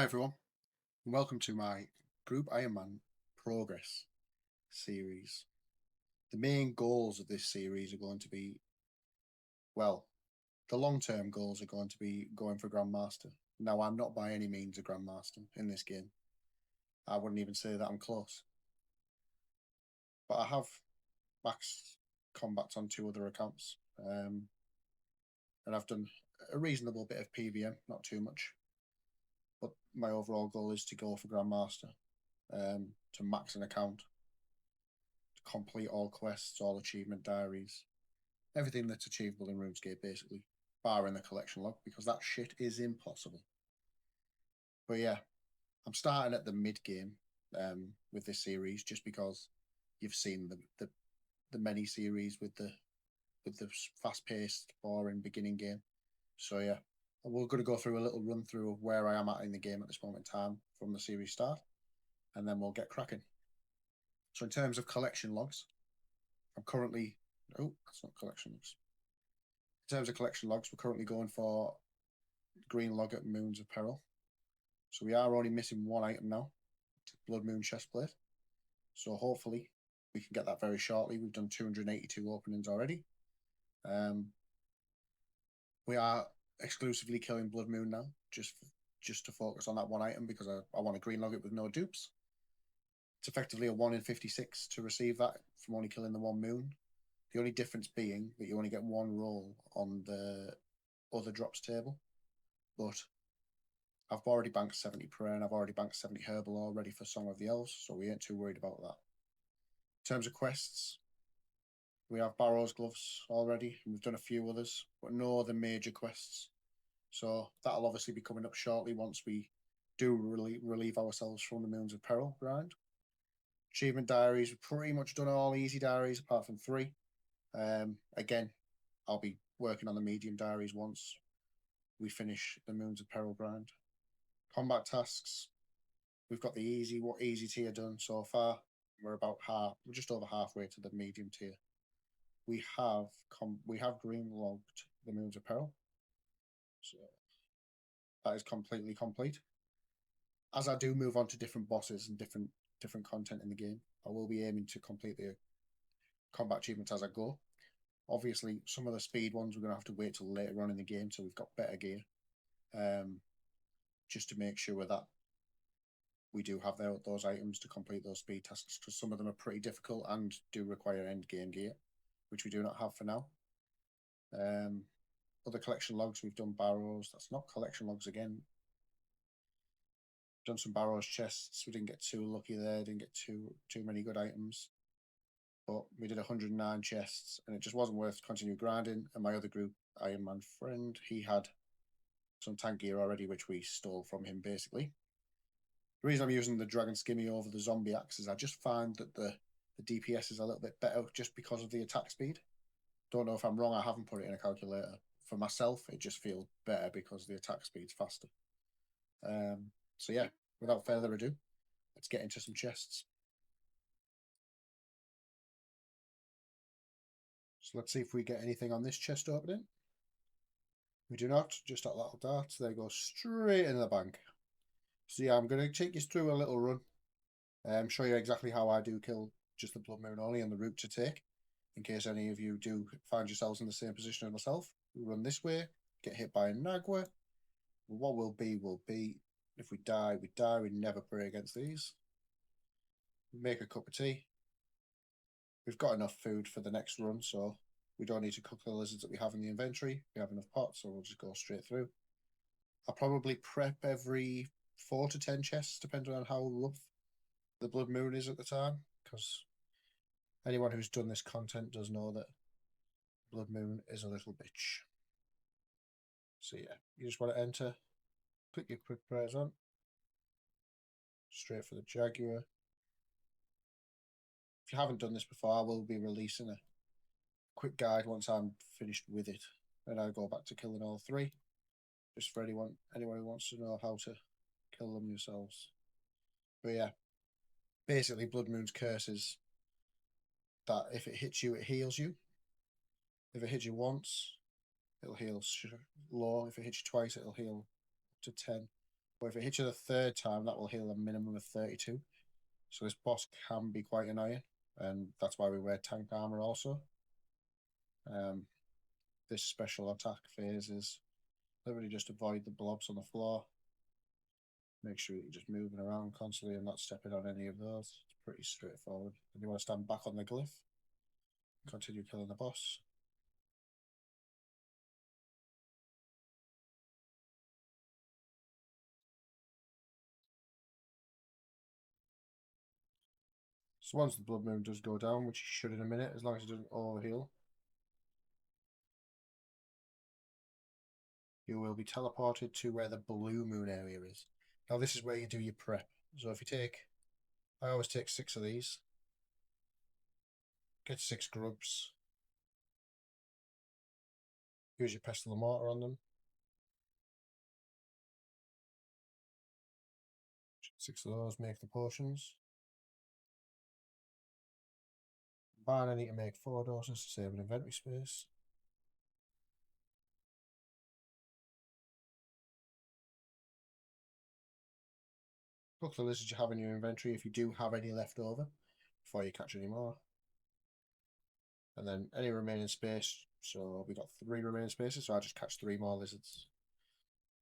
Hi everyone, and welcome to my Group Iron Man Progress series. The main goals of this series are going to be, well, the long-term goals are going to be going for Grandmaster. Now, I'm not by any means a Grandmaster in this game. I wouldn't even say that I'm close. But I have max combats on 2 other accounts. And I've done a reasonable bit of PVM, not too much. But my overall goal is to go for Grandmaster, to max an account, to complete all quests, all achievement diaries, everything that's achievable in RuneScape, basically, barring the collection log, because that shit is impossible. But yeah, I'm starting at the mid game with this series, just because you've seen the mini series with the fast paced, boring beginning game. So yeah, we're going to go through a little run through of where I am at in the game at this moment in time from the series start, and then we'll get cracking. So in terms of collection logs, I'm currently that's not collection logs. In terms of collection logs, we're currently going for green log at Moons of Peril. So we are only missing one item now, Blood Moon chestplate. So hopefully we can get that very shortly. We've done 282 openings already. We are exclusively killing Blood Moon now, just to focus on that one item, because I want to green log it with no dupes. It's effectively a 1 in 56 to receive that from only killing the one moon. The only difference being that you only get one roll on the other drops table. But I've already banked 70 prayer and I've already banked 70 herbal already for Song of the Elves, so we ain't too worried about that. In terms of quests, we have Barrow's Gloves already, and we've done a few others, but no other major quests. So that'll obviously be coming up shortly once we do relieve ourselves from the Moons of Peril grind. Achievement diaries, we've pretty much done all easy diaries apart from 3. Again, I'll be working on the medium diaries once we finish the Moons of Peril grind. Combat tasks, we've got the easy tier done so far. We're just over halfway to the medium tier. We have green logged the Moons of Peril, so that is completely complete. As I do move on to different bosses and different content in the game, I will be aiming to complete the combat achievements as I go. Obviously, some of the speed ones we're going to have to wait till later on in the game, so we've got better gear, just to make sure that we do have those items to complete those speed tasks, because some of them are pretty difficult and do require end game gear, which we do not have for now. Other collection logs, we've done Barrows. That's not collection logs again. Done some Barrows chests. We didn't get too lucky there. Didn't get too many good items. But we did 109 chests, and it just wasn't worth continue grinding. And my other group, Iron Man friend, he had some tank gear already, which we stole from him, basically. The reason I'm using the Dragon Skimmy over the Zombie Axe is I just find that the DPS is a little bit better just because of the attack speed. Don't know if I'm wrong, I haven't put it in a calculator. For myself, it just feels better because the attack speed's faster. So yeah, without further ado, let's get into some chests. So let's see if we get anything on this chest opening. We do not, just that little dart. There goes straight into the bank. So yeah, I'm going to take you through a little run. Show you exactly how I do kill just the Blood Moon only and the route to take, in case any of you do find yourselves in the same position as myself. We run this way, get hit by a Nagwa. What will be. If we die, we die. We never pray against these. Make a cup of tea. We've got enough food for the next run, so we don't need to cook the lizards that we have in the inventory. We have enough pots, so we'll just go straight through. I'll probably prep every 4 to 10 chests, depending on how rough the Blood Moon is at the time, because anyone who's done this content does know that Blood Moon is a little bitch. So yeah, you just want to enter, put your quick prayers on, straight for the Jaguar. If you haven't done this before, I will be releasing a quick guide once I'm finished with it, and I'll go back to killing all 3, just for anyone who wants to know how to kill them yourselves. But yeah, basically Blood Moon's curse is that if it hits you, it heals you. If it hits you once, it'll heal low. If it hits you twice, it'll heal up to 10. But if it hits you the third time, that will heal a minimum of 32. So this boss can be quite annoying, and that's why we wear tank armor also. This special attack phase is literally just avoid the blobs on the floor. Make sure that you're just moving around constantly and not stepping on any of those. It's pretty straightforward. And you want to stand back on the glyph. Continue killing the boss. So once the blood moon does go down, which it should in a minute, as long as it doesn't overheal, you will be teleported to where the blue moon area is. Now this is where you do your prep. So if you take, I always take 6 of these. Get 6 grubs. Use your pestle and mortar on them. 6 of those make the potions. I need to make 4 doses to save an inventory space. Look at the lizards you have in your inventory if you do have any left over before you catch any more. And then any remaining space. So we got 3 remaining spaces, so I just catch 3 more lizards.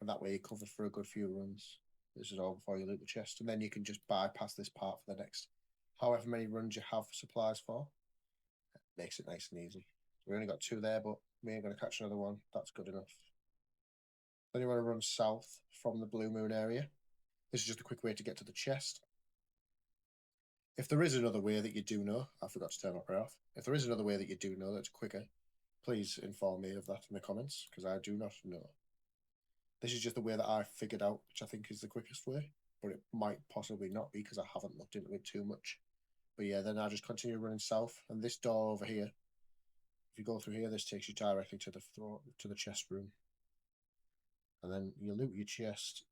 And that way you're covered for a good few runs. This is all before you loot the chest. And then you can just bypass this part for the next however many runs you have supplies for. Makes it nice and easy. We only got 2 there, but we ain't going to catch another one. That's good enough. Then you want to run south from the blue moon area. This is just a quick way to get to the chest. If there is another way that you do know, I forgot to turn my prayer off. If there is another way that you do know that's quicker, please inform me of that in the comments, because I do not know. This is just the way that I figured out, which I think is the quickest way, but it might possibly not be because I haven't looked into it too much. But yeah, then I just continue running south, and this door over here, if you go through here, this takes you directly to the chest room. And then you loot your chest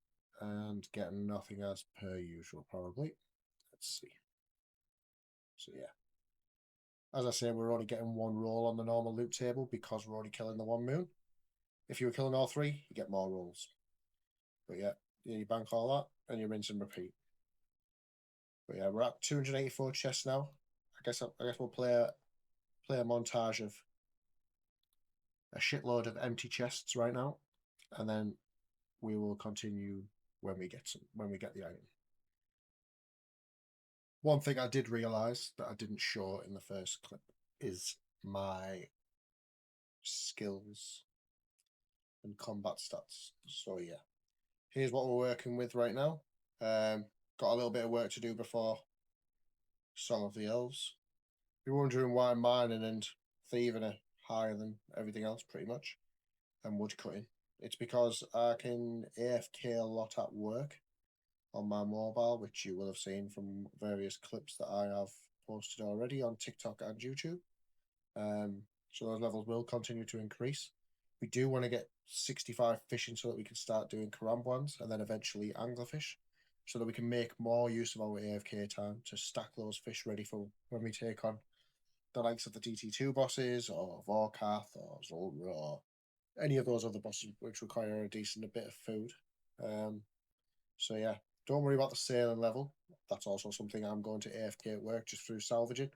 and get nothing as per usual, probably. Let's see. So yeah. As I say, we're only getting 1 roll on the normal loot table because we're only killing the 1 moon. If you were killing all 3, you get more rolls. But yeah, you bank all that and you rinse and repeat. But yeah, we're at 284 chests now. I guess we'll play a montage of a shitload of empty chests right now, and then we will continue when we get the item. One thing I did realize that I didn't show in the first clip is my skills and combat stats. So yeah, here's what we're working with right now. Got a little bit of work to do before Song of the Elves. You're wondering why mining and thieving are higher than everything else, pretty much, and woodcutting. It's because I can AFK a lot at work on my mobile, which you will have seen from various clips that I have posted already on TikTok and YouTube. So those levels will continue to increase. We do want to get 65 fishing so that we can start doing karambwans and then eventually anglerfish, so that we can make more use of our AFK time to stack those fish ready for when we take on the likes of the DT2 bosses or Vorkath or Zulra or any of those other bosses which require a decent bit of food. So yeah, don't worry about the sailing level. That's also something I'm going to AFK at work just through salvaging.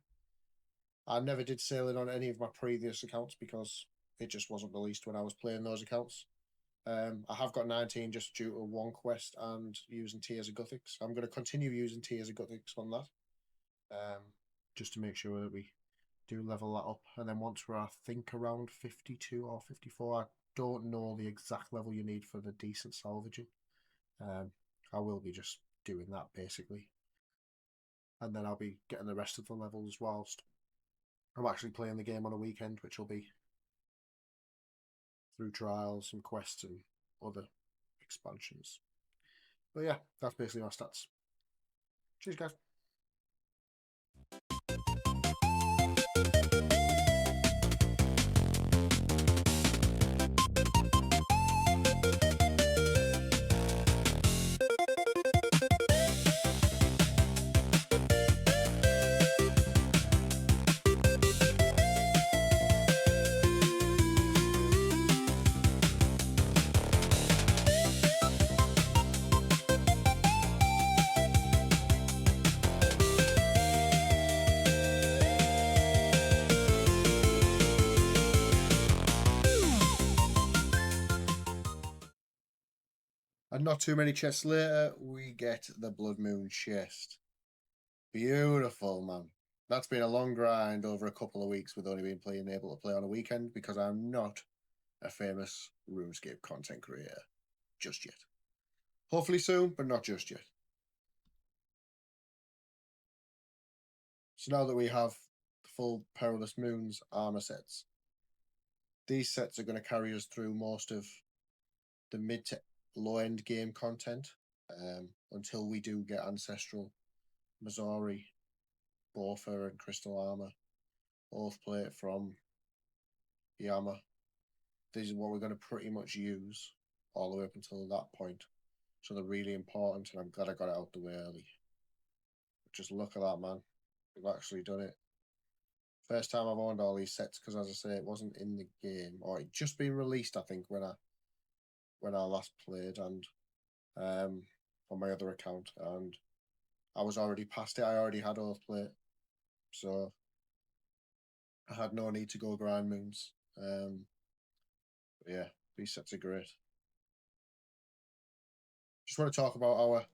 I never did sailing on any of my previous accounts because it just wasn't released when I was playing those accounts. I have got 19 just due to 1 quest and using Tears of Guthics. I'm going to continue using Tears of Guthics on that, just to make sure that we do level that up. And then once we're, I think, around 52 or 54, I don't know the exact level you need for the decent salvaging. I will be just doing that basically, and then I'll be getting the rest of the levels whilst I'm actually playing the game on a weekend, which will be through trials and quests and other expansions. But yeah, that's basically my stats. Cheers, guys. not too many chests later, we get the Blood Moon chest. Beautiful, man. That's been a long grind over a couple of weeks with only being able to play on a weekend because I'm not a famous RuneScape content creator just yet. Hopefully soon, but not just yet. So now that we have the full Perilous Moons armor sets, these sets are going to carry us through most of the mid to low end game content until we do get Ancestral, Missouri, Boffer, and Crystal Armor, Oath Plate from Yama. These are what we're going to pretty much use all the way up until that point. So they're really important, and I'm glad I got it out the way early. Just look at that, man. We've actually done it. First time I've owned all these sets because, as I say, it wasn't in the game, or it just been released. I think when I last played, and on my other account, and I was already past it. I already had Oath Plate, so I had no need to go grind moons. Yeah, these sets are great. Just want to talk about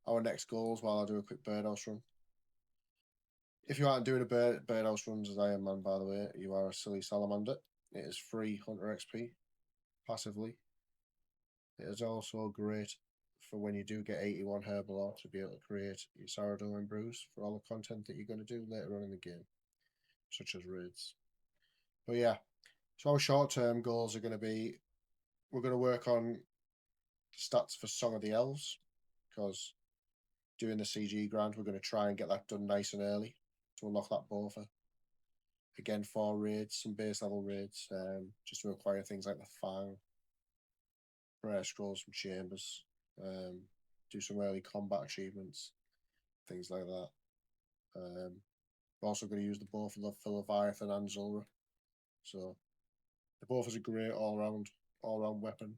our next goals while I do a quick birdhouse run. If you aren't doing a birdhouse runs as I am, man, by the way, you are a silly salamander. It is free Hunter XP passively. It is also great for when you do get 81 Herbal to be able to create your Sourdough and Brews for all the content that you're going to do later on in the game, such as raids. But yeah, so our short-term goals are going to be, we're going to work on stats for Song of the Elves, because doing the CG grind, we're going to try and get that done nice and early to unlock that buffer. Again, 4 raids, some base level raids, just to acquire things like the Fang, Prayer Scrolls from Chambers, do some early combat achievements, things like that. We're also going to use the both for Leviathan and Zulrah. So the both is a great all-round weapon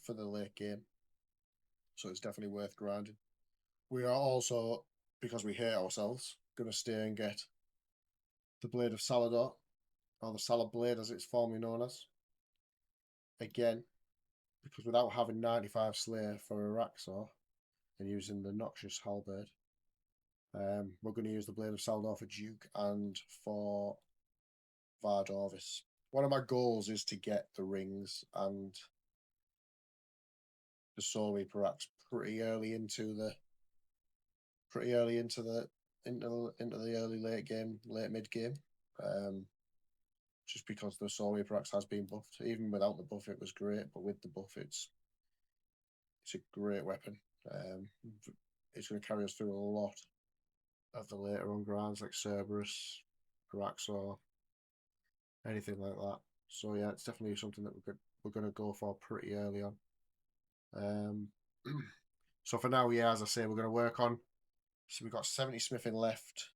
for the late game. So it's definitely worth grinding. We are also, because we hate ourselves, going to stay and get the Blade of Salador, or the Salad Blade as it's formerly known as. Again, because without having 95 Slayer for Araxor and using the Noxious Halberd, we're going to use the Blade of Salador for Duke and for Vardorvis. One of my goals is to get the rings and the Soul Reaper Axe pretty early into the early late game, late mid game. Just because the Soul Reaper Axe has been buffed. Even without the buff, it was great, but with the buff, it's a great weapon. It's going to carry us through a lot of the later on grinds like Cerberus, Araxor, anything like that. So yeah, it's definitely something that we're going to go for pretty early on. So for now, yeah, as I say, we're going to work on. So we've got 70 smithing left,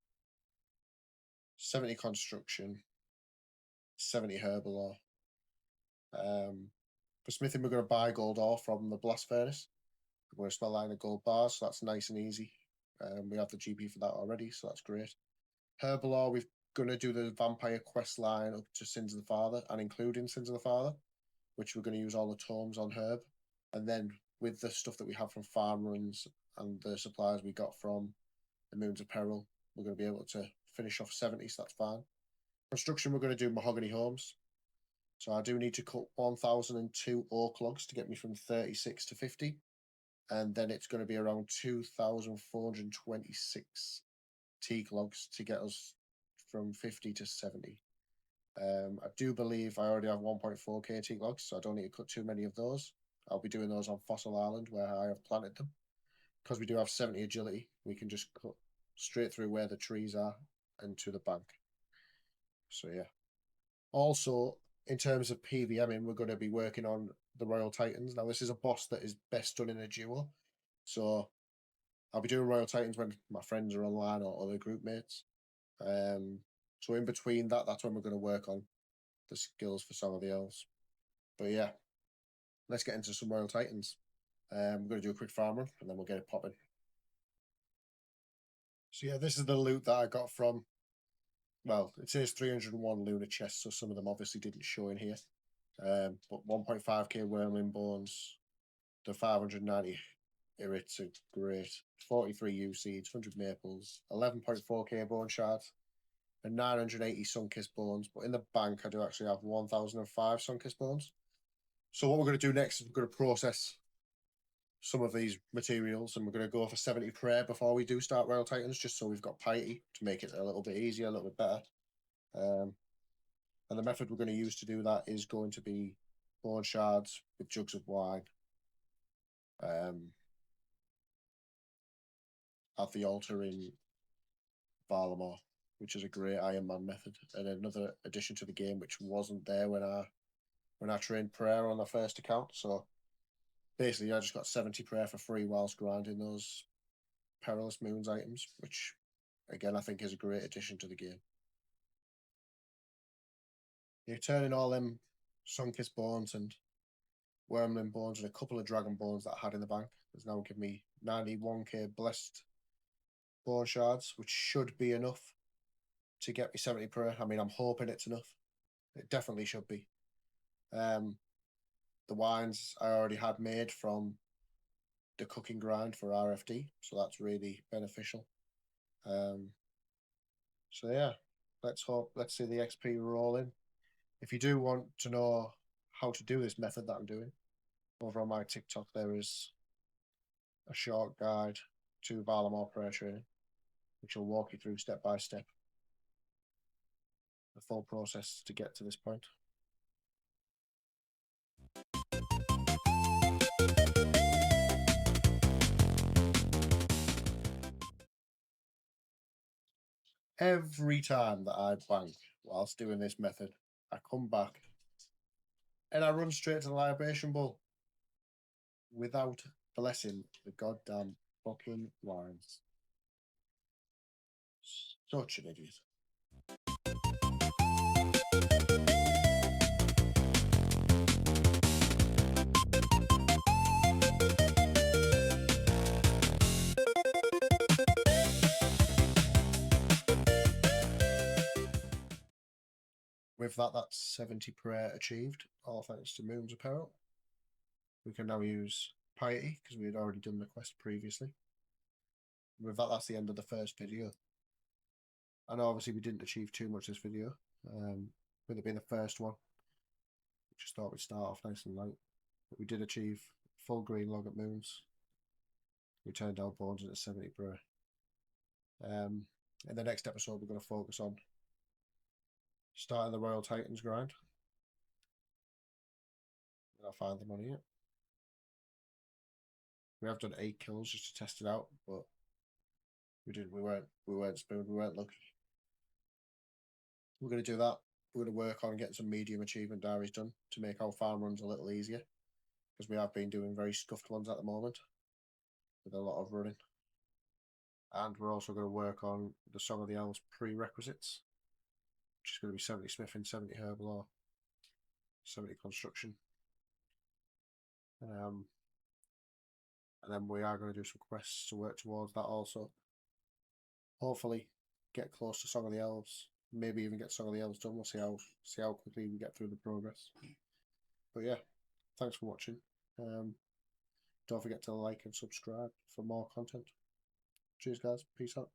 70 construction, 70 herbal ore. For smithing, we're going to buy gold ore from the blast furnace. We're going to smell line of gold bars, so that's nice and easy. We have the GP for that already, so that's great. Herbal ore, we're going to do the vampire quest line up to Sins of the Father, and including Sins of the Father, which we're going to use all the tomes on herb. And then with the stuff that we have from farm runs and the supplies we got from the Moons of Peril, we're going to be able to finish off 70, so that's fine. Construction, we're going to do mahogany homes. So I do need to cut 1,002 oak logs to get me from 36 to 50. And then it's going to be around 2,426 teak logs to get us from 50 to 70. I do believe I already have 1.4k teak logs, so I don't need to cut too many of those. I'll be doing those on Fossil Island where I have planted them. Because we do have 70 agility, we can just cut straight through where the trees are and to the bank. So yeah. Also, in terms of PVMing, we're going to be working on the Royal Titans. Now, this is a boss that is best done in a duo. So I'll be doing Royal Titans when my friends are online or other group mates. So in between that, that's when we're going to work on the skills for some of the elves. But yeah, let's get into some Royal Titans. We're going to do a quick farm run and then we'll get it popping. So yeah, this is the loot that I got from, well, it says 301 lunar chests, so some of them obviously didn't show in here. But 1.5k wormling bones, the 590 irrits are great. 43 U seeds, 100 maples, 11.4k bone shards, and 980 sun-kissed bones. But in the bank, I do actually have 1005 sun-kissed bones. So what we're going to do next is we're going to process some of these materials, and we're going to go for 70 prayer before we do start Royal Titans, just so we've got piety to make it a little bit easier, a little bit better. And the method we're going to use to do that is going to be bone shards with jugs of wine. At the altar in Varlamore, which is a great Iron Man method, and another addition to the game which wasn't there when I trained prayer on the first account. So basically, I just got 70 prayer for free whilst grinding those Perilous Moons items, which again I think is a great addition to the game. You're turning all them Sunkissed bones and Wormling bones and a couple of Dragon bones that I had in the bank. Has now given me 91k blessed bone shards, which should be enough to get me 70 prayer. I mean, I'm hoping it's enough. It definitely should be. The wines I already had made from the cooking grind for RFD, so that's really beneficial. So yeah, let's see the XP roll in. If you do want to know how to do this method that I'm doing, over on my TikTok there is a short guide to Varlamore prayer training, which will walk you through step by step the full process to get to this point. Every time that I bank whilst doing this method, I come back and I run straight to the libation bowl without blessing the goddamn fucking wines. Such an idiot. With that, that's 70 prayer achieved, all thanks to Moon's Apparel. We can now use piety, because we had already done the quest previously. With that, that's the end of the first video. I know obviously we didn't achieve too much this video, with it being the first one. We just thought we'd start off nice and light. But we did achieve full green log at Moons. We turned our bones into 70 prayer. In the next episode, we're going to focus on starting the Royal Titans grind. I'll find the money yet. We have done 8 kills just to test it out, but we weren't spooned, we weren't lucky. We're going to do that. We're going to work on getting some medium achievement diaries done to make our farm runs a little easier, because we have been doing very scuffed ones at the moment with a lot of running. And we're also going to work on the Song of the Elves prerequisites, which is going to be 70 smithing, 70 herbal or 70 construction. And then we are going to do some quests to work towards that also. Hopefully get close to Song of the Elves, maybe even get Song of the Elves done. We'll see how quickly we get through the progress. But yeah, thanks for watching. Don't forget to like and subscribe for more content. Cheers guys, peace out.